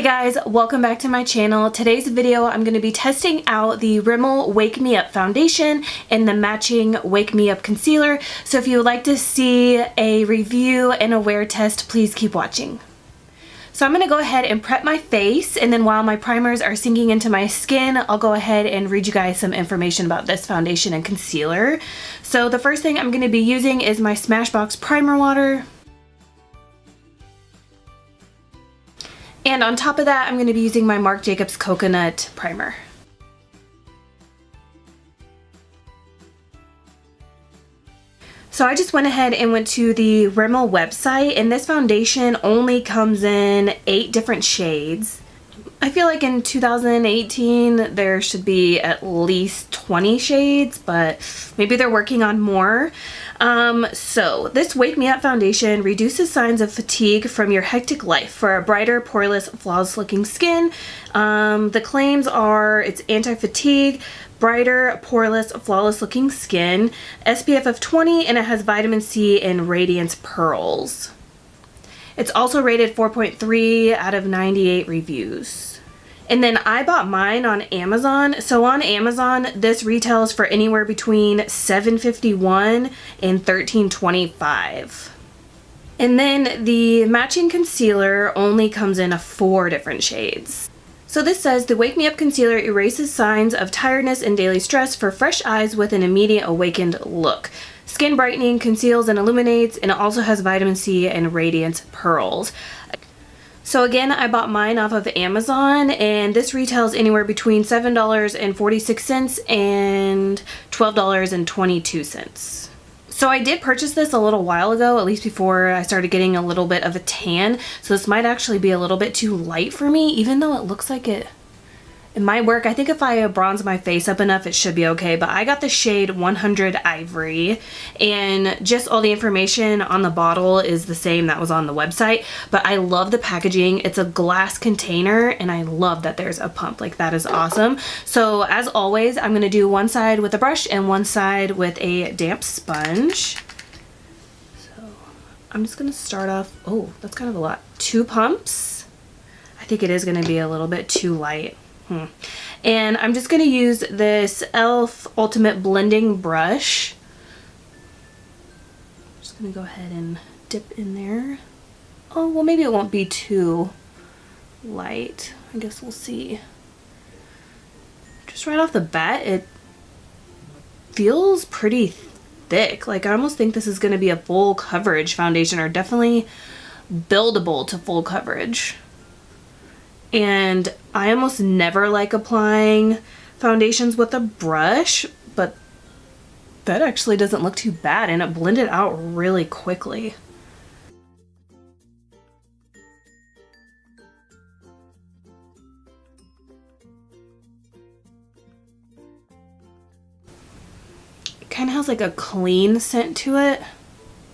Hey guys, welcome back to my channel. Today's video I'm going to be testing out the Rimmel Wake Me Up foundation and the matching Wake Me Up concealer. So if you would like to see a review and a wear test, please keep watching. So I'm going to go ahead and prep my face, and then while my primers are sinking into my skin, I'll go ahead and read you guys some information about this foundation and concealer. So the first thing I'm going to be using is my Smashbox primer water. And on top of that, I'm going to be using my Marc Jacobs Coconut Primer. So I just went ahead and went to the Rimmel website, and this foundation only comes in 8 different shades. I feel like in 2018 there should be at least 20 shades, but maybe they're working on more. So this Wake Me Up foundation reduces signs of fatigue from your hectic life for a brighter, poreless, flawless looking skin. The claims are it's anti-fatigue, brighter, poreless, flawless looking skin, SPF of 20, and it has vitamin C and radiance pearls. It's also rated 4.3 out of 98 reviews. And then I bought mine on Amazon. So on Amazon, this retails for anywhere between $7.51 and $13.25. And then the matching concealer only comes in 4 different shades. So this says the Wake Me Up concealer erases signs of tiredness and daily stress for fresh eyes with an immediate awakened look. Skin brightening, conceals and illuminates, and it also has vitamin C and radiance pearls. So again, I bought mine off of Amazon, and this retails anywhere between $7.46 and $12.22. So I did purchase this a little while ago, at least before I started getting a little bit of a tan. So this might actually be a little bit too light for me, even though it looks like it might work. I think if I bronze my face up enough, it should be okay. But I got the shade 100 Ivory, and just all the information on the bottle is the same that was on the website. But I love the packaging. It's a glass container, and I love that there's a pump. Like, that is awesome. So as always, I'm going to do one side with a brush and one side with a damp sponge. So I'm just going to start off. Oh, that's kind of a lot. 2 pumps. I think it is going to be a little bit too light. And I'm just going to use this e.l.f. Ultimate Blending Brush. I'm just going to go ahead and dip in there. Oh, well, maybe it won't be too light. I guess we'll see. Just right off the bat, it feels pretty thick. Like, I almost think this is going to be a full coverage foundation, or definitely buildable to full coverage. And I almost never like applying foundations with a brush, but that actually doesn't look too bad, and it blended out really quickly. It kind of has like a clean scent to it.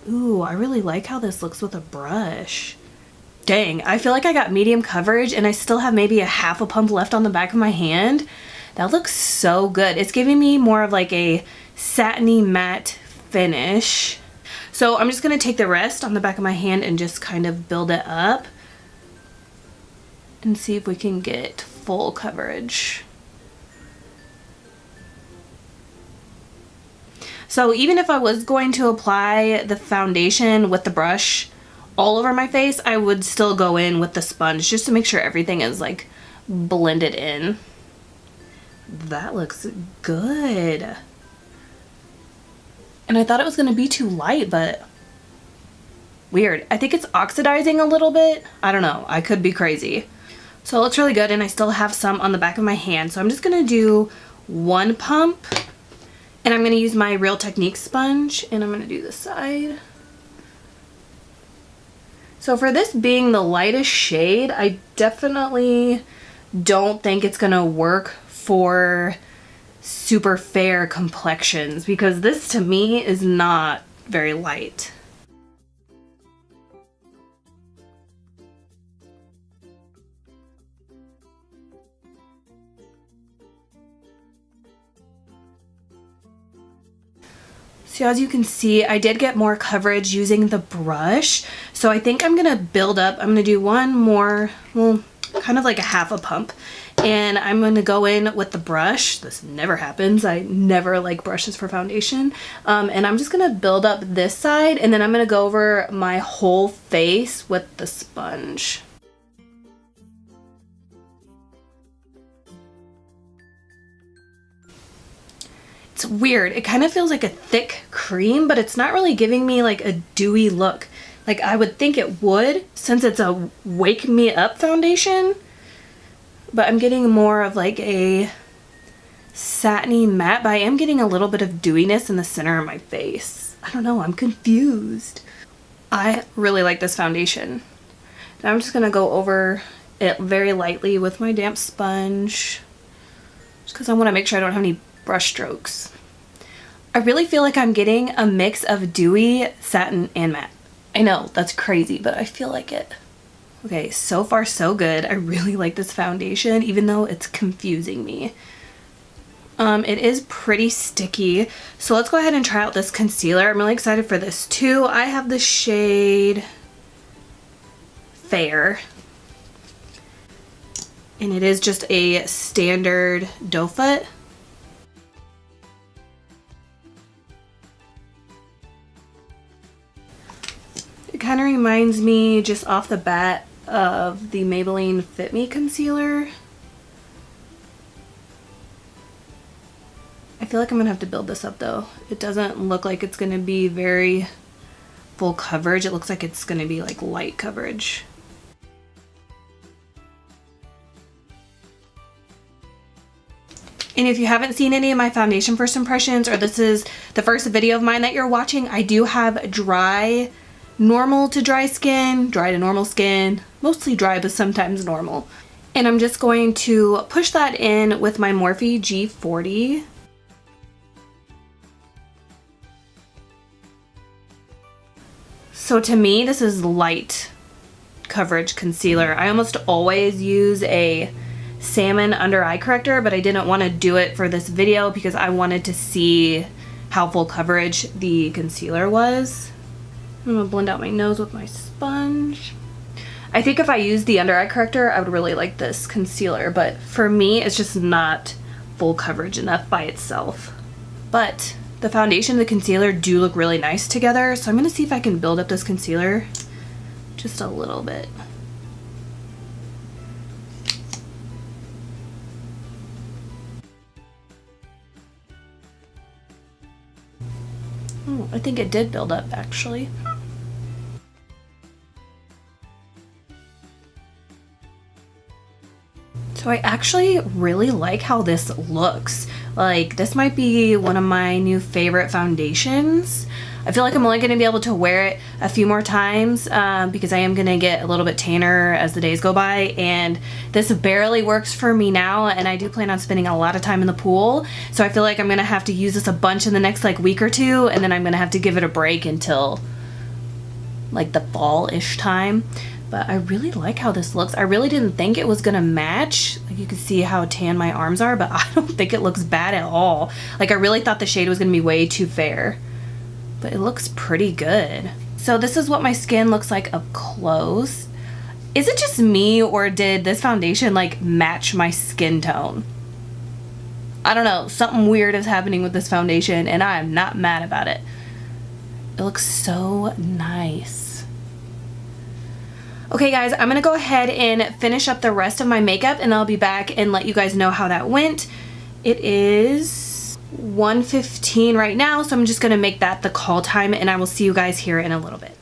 Ooh, I really like how this looks with a brush. Dang, I feel like I got medium coverage and I still have maybe a half a pump left on the back of my hand. That looks so good. It's giving me more of like a satiny matte finish. So I'm just going to take the rest on the back of my hand and just kind of build it up and see if we can get full coverage. So even if I was going to apply the foundation with the brush all over my face, I would still go in with the sponge just to make sure everything is like blended in. That looks good. And I thought it was going to be too light, but weird. I think it's oxidizing a little bit. I don't know. I could be crazy. So it looks really good, and I still have some on the back of my hand. So I'm just going to do 1 pump, and I'm going to use my Real Techniques sponge, and I'm going to do this side. So for this being the lightest shade, I definitely don't think it's gonna work for super fair complexions, because this to me is not very light. So as you can see, I did get more coverage using the brush. So I think I'm gonna build up. I'm gonna do one more, well, kind of like a half a pump. And I'm going to go in with the brush. This never happens. I never like brushes for foundation. And I'm just going to build up this side, and then I'm going to go over my whole face with the sponge. It's weird. It kind of feels like a thick cream, but it's not really giving me like a dewy look. Like I would think it would, since it's a wake me up foundation. But I'm getting more of like a satiny matte, but I am getting a little bit of dewiness in the center of my face. I don't know, I'm confused. I really like this foundation. Now I'm just gonna go over it very lightly with my damp sponge, just because I want to make sure I don't have any brush strokes. I really feel like I'm getting a mix of dewy, satin, and matte. I know, that's crazy, but I feel like it. Okay, so far so good. I really like this foundation, even though it's confusing me. It is pretty sticky. So let's go ahead and try out this concealer. I'm really excited for this too. I have the shade Fair. And it is just a standard doe foot. It kind of reminds me just off the bat of the Maybelline Fit Me concealer. I feel like I'm gonna have to build this up though. It doesn't look like it's gonna be very full coverage. It looks like it's gonna be like light coverage. And if you haven't seen any of my foundation first impressions, or this is the first video of mine that you're watching, I do have dry, normal to dry skin, dry to normal skin, mostly dry but sometimes normal. And I'm just going to push that in with my Morphe G40. So to me, this is light coverage concealer. I almost always use a salmon under eye corrector, but I didn't want to do it for this video because I wanted to see how full coverage the concealer was. I'm gonna blend out my nose with my sponge. I think if I used the under eye corrector, I would really like this concealer, but for me, it's just not full coverage enough by itself. But the foundation and the concealer do look really nice together, so I'm gonna see if I can build up this concealer just a little bit. Oh, I think it did build up actually. So I actually really like how this looks. Like, this might be one of my new favorite foundations. I feel like I'm only going to be able to wear it a few more times because I am going to get a little bit tanner as the days go by, and this barely works for me now, and I do plan on spending a lot of time in the pool, so I feel like I'm going to have to use this a bunch in the next like week or two, and then I'm going to have to give it a break until like the fall-ish time. But I really like how this looks. I really didn't think it was gonna match. Like, you can see how tan my arms are, but I don't think it looks bad at all. Like, I really thought the shade was gonna be way too fair, but it looks pretty good. So this is what my skin looks like up close. Is it just me, or did this foundation like match my skin tone? I don't know, something weird is happening with this foundation and I am not mad about it. It looks so nice. Okay guys, I'm gonna go ahead and finish up the rest of my makeup, and I'll be back and let you guys know how that went. It is 1:15 right now, so I'm just gonna make that the call time, and I will see you guys here in a little bit.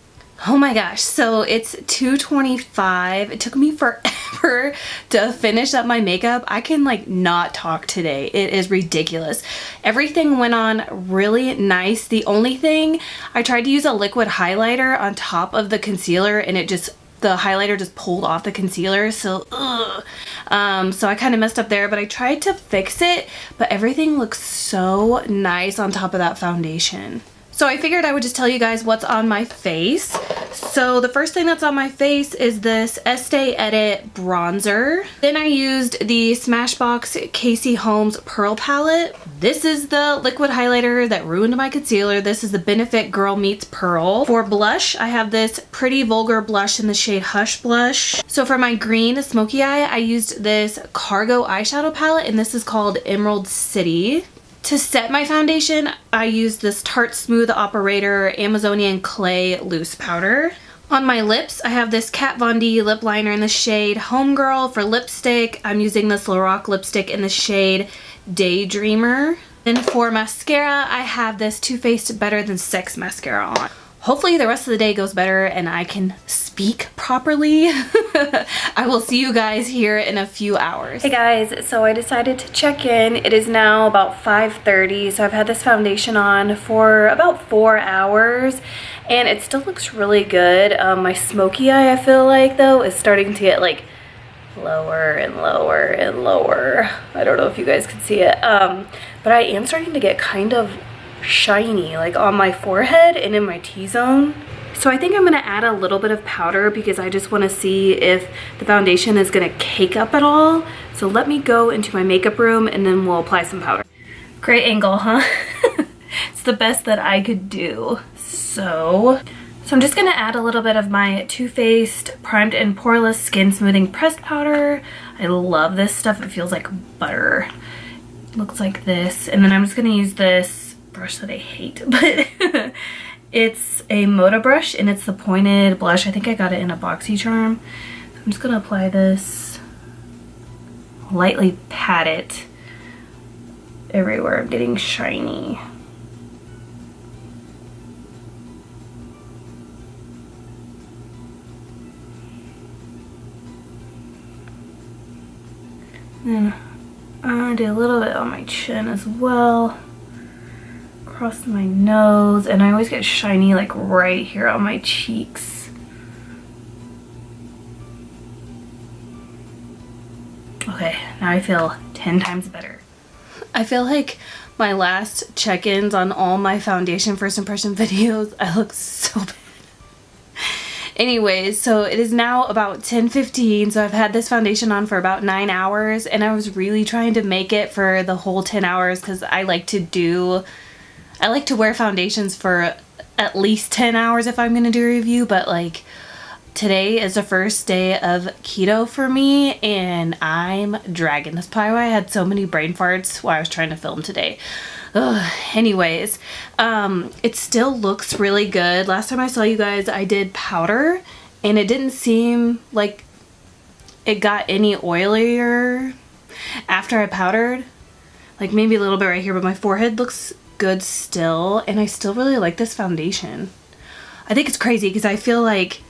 Oh my gosh, so it's 2:25. It took me forever to finish up my makeup. I can like not talk today. It is ridiculous. Everything went on really nice. The only thing, I tried to use a liquid highlighter on top of the concealer, and the highlighter just pulled off the concealer, so so I kind of messed up there, but I tried to fix it, but everything looks so nice on top of that foundation. So I figured I would just tell you guys what's on my face. So the first thing that's on my face is this Estee Edit bronzer. Then I used the Smashbox Casey Holmes Pearl Palette. This is the liquid highlighter that ruined my concealer. This is the Benefit Girl Meets Pearl. For blush, I have this Pretty Vulgar blush in the shade Hush Blush. So for my green smoky eye, I used this Cargo eyeshadow palette, and this is called Emerald City. To set my foundation, I used this Tarte Smooth Operator Amazonian Clay Loose Powder. On my lips, I have this Kat Von D lip liner in the shade Homegirl. For lipstick, I'm using this Lorac lipstick in the shade Daydreamer. And for mascara, I have this Too Faced Better Than Sex mascara on. Hopefully the rest of the day goes better and I can speak properly. I will see you guys here in a few hours. Hey guys, so I decided to check in. It is now about 5:30, so I've had this foundation on for about 4 hours and it still looks really good. My smoky eye, I feel like though, is starting to get like lower and lower and lower. I don't know if you guys can see it, but I am starting to get kind of shiny like on my forehead and in my T-zone. So I think I'm gonna add a little bit of powder because I just want to see if the foundation is gonna cake up at all. So let me go into my makeup room and then we'll apply some powder. Great angle, huh? It's the best that I could do. So I'm just gonna add a little bit of my Too Faced Primed and Poreless Skin Smoothing Pressed Powder. I love this stuff. It feels like butter. It looks like this. And then I'm just gonna use this brush that I hate, but it's a Moda brush and it's the pointed blush. I think I got it in a Boxy Charm. So I'm just gonna apply this, lightly pat it everywhere I'm getting shiny. Then I do a little bit on my chin as well. Across my nose, and I always get shiny like right here on my cheeks. Okay, now I feel 10 times better. I feel like my last check-ins on all my foundation first impression videos, I look so bad. Anyways, so it is now about 10:15, so I've had this foundation on for about 9 hours, and I was really trying to make it for the whole 10 hours because I like to wear foundations for at least 10 hours if I'm going to do a review, but like today is the first day of keto for me and I'm dragging. That's probably why I had so many brain farts while I was trying to film today. Ugh. Anyways, it still looks really good. Last time I saw you guys, I did powder and it didn't seem like it got any oilier after I powdered. Like maybe a little bit right here, but my forehead looks good still, and I still really like this foundation. I think it's crazy because I feel like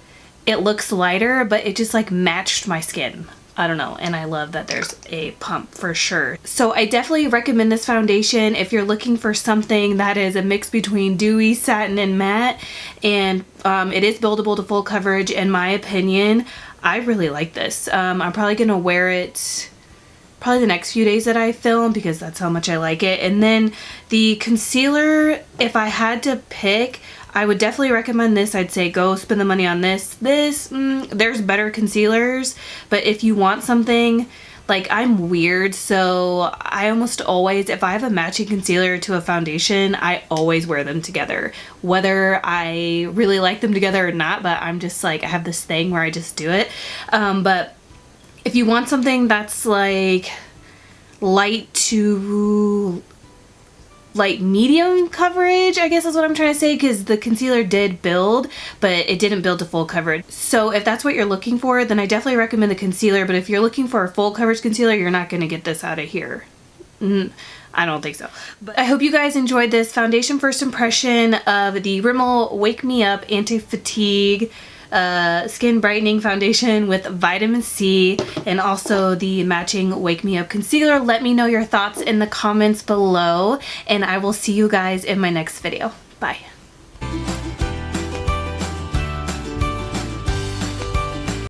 it looks lighter, but it just like matched my skin. I don't know, and I love that there's a pump for sure. So I definitely recommend this foundation if you're looking for something that is a mix between dewy, satin, and matte, and it is buildable to full coverage in my opinion. I really like this. I'm probably gonna wear it probably the next few days that I film because that's how much I like it. And then the concealer, if I had to pick, I would definitely recommend this. I'd say go spend the money on this. There's better concealers, but if you want something, like I'm weird, so I almost always, if I have a matching concealer to a foundation, I always wear them together. Whether I really like them together or not, but I'm just like, I have this thing where I just do it. But if you want something that's like light to light medium coverage, I guess is what I'm trying to say, because the concealer did build, but it didn't build to full coverage. So if that's what you're looking for, then I definitely recommend the concealer, but if you're looking for a full coverage concealer, you're not going to get this out of here. I don't think so. But I hope you guys enjoyed this foundation first impression of the Rimmel Wake Me Up Anti-Fatigue Skin Brightening Foundation with vitamin C, and also the matching Wake Me Up Concealer. Let me know your thoughts in the comments below, and I will see you guys in my next video. Bye.